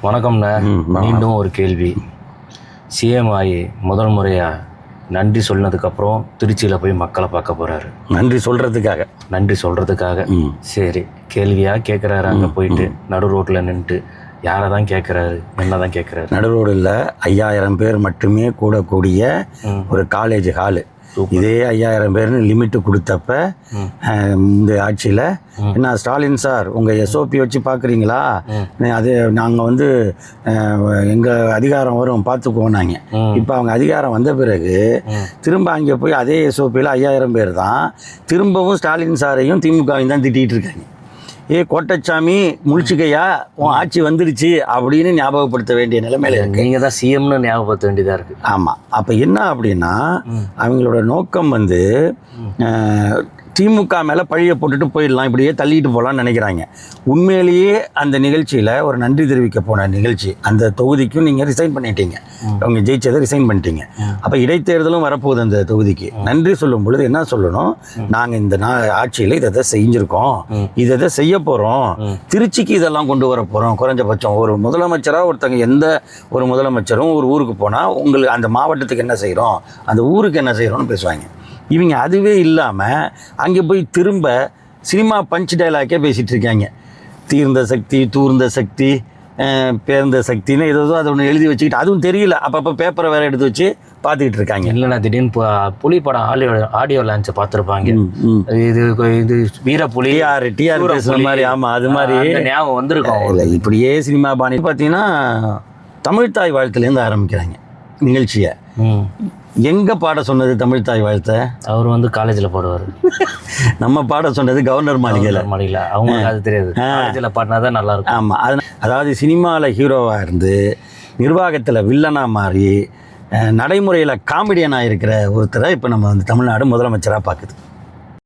வணக்கம்ண்ணா. மீண்டும் ஒரு கேள்வி. சிஎம் ஆகி முதல் முறையாக நன்றி சொன்னதுக்கப்புறம் திருச்சியில் போய் மக்களை பார்க்க போகிறாரு. நன்றி சொல்கிறதுக்காக. சரி, கேள்வியாக கேட்குறாரு. அங்கே போயிட்டு நடு ரோட்டில் நின்றுட்டு யாரை தான் கேட்குறாரு, என்ன தான் கேட்குறாரு? நடு ரோடில் 5000 பேர் மட்டுமே கூடக்கூடிய ஒரு காலேஜ் ஹாலு. இதே 5000 பேர்னு லிமிட்டு கொடுத்தப்ப இந்த ஆட்சியில் என்ன ஸ்டாலின் சார் உங்கள் எஸ்ஓபி வச்சு பார்க்குறீங்களா, அது நாங்கள் எங்கள் அதிகாரம் வரும் பார்த்துக்குவோம். இப்போ அவங்க அதிகாரம் வந்த பிறகு திரும்ப அங்கே போய் அதே எஸ்ஓபியில் 5000 பேர் தான் திரும்பவும் ஸ்டாலின் சாரையும் திமுகவையும் தான் திட்டிகிட்டு இருக்காங்க. கோட்டச்சாமி முழிச்சுக்கையா உன் ஆட்சி வந்துடுச்சு அப்படின்னு ஞாபகப்படுத்த வேண்டிய நிலைமையில இருக்கு. நீங்கள் தான் சிஎம்னு ஞாபகப்படுத்த வேண்டியதாக இருக்குது. ஆமாம். அப்போ என்ன அப்படின்னா அவங்களோட நோக்கம் திமுக மேலே பழியை போட்டுட்டு போயிடலாம், இப்படியே தள்ளிட்டு போகலான்னு நினைக்கிறாங்க. உண்மையிலேயே அந்த நிகழ்ச்சியில் ஒரு நன்றி தெரிவிக்க போன நிகழ்ச்சி, அந்த தொகுதிக்கும் நீங்கள் ரிசைன் பண்ணிட்டீங்க, அவங்க ஜெயிச்சதை ரிசைன் பண்ணிட்டீங்க. அப்போ இடைத்தேர்தலும் வரப்போகுது. அந்த தொகுதிக்கு நன்றி சொல்லும் பொழுது என்ன சொல்லணும், நாங்கள் இந்த ஆட்சியில் இதை செஞ்சுருக்கோம், இதை செய்ய போகிறோம், திருச்சிக்கு இதெல்லாம் கொண்டு வர போகிறோம். குறைஞ்சபட்சம் ஒரு முதலமைச்சராக ஒருத்தங்க எந்த ஒரு முதலமைச்சரும் ஒரு ஊருக்கு போனால் உங்களுக்கு அந்த மாவட்டத்துக்கு என்ன செய்கிறோம், அந்த ஊருக்கு என்ன செய்கிறோம்னு பேசுவாங்க. இவங்க அதுவே இல்லாமல் அங்கே போய் திரும்ப சினிமா பஞ்ச் டைலாக்கே பேசிகிட்டு இருக்காங்க. தீர்ந்த சக்தி, தூர்ந்த சக்தி, பேர்ந்த சக்தின்னு ஏதோ அதை ஒன்று எழுதி வச்சுக்கிட்டு, அதுவும் தெரியல, அப்பப்போ பேப்பரை வேறு எடுத்து வச்சு பார்த்துக்கிட்டு இருக்காங்க. இல்லைண்ணா, திடீர்னு புலி படம் ஆடியோ லான்ச்சை பார்த்துருப்பாங்க. இது வீர புலி டிஆர் பேசுகிற மாதிரி. ஆமாம், அது மாதிரி ஞாபகம் வந்திருக்கோம். இல்லை, இப்படியே சினிமா பாணி பார்த்தீங்கன்னா தமிழ்த்தாய் வாழ்த்துலேருந்து ஆரம்பிக்கிறாங்க நிகழ்ச்சியை. எங்கே பாட சொன்னது தமிழ்த்தாய் வாழ்த்த? அவர் காலேஜில் பாடுவார். நம்ம பாட சொன்னது கவர்னர் மாளிகையில். அவங்க அது தெரியாது, காலேஜில் பாடினா தான் நல்லாயிருக்கும். ஆமாம். அதாவது சினிமாவில் ஹீரோவாக இருந்து நிர்வாகத்தில் வில்லனாக மாறி நடைமுறையில் காமெடியனாக இருக்கிற ஒருத்தரை இப்போ நம்ம தமிழ்நாடு முதலமைச்சராக பார்க்குது.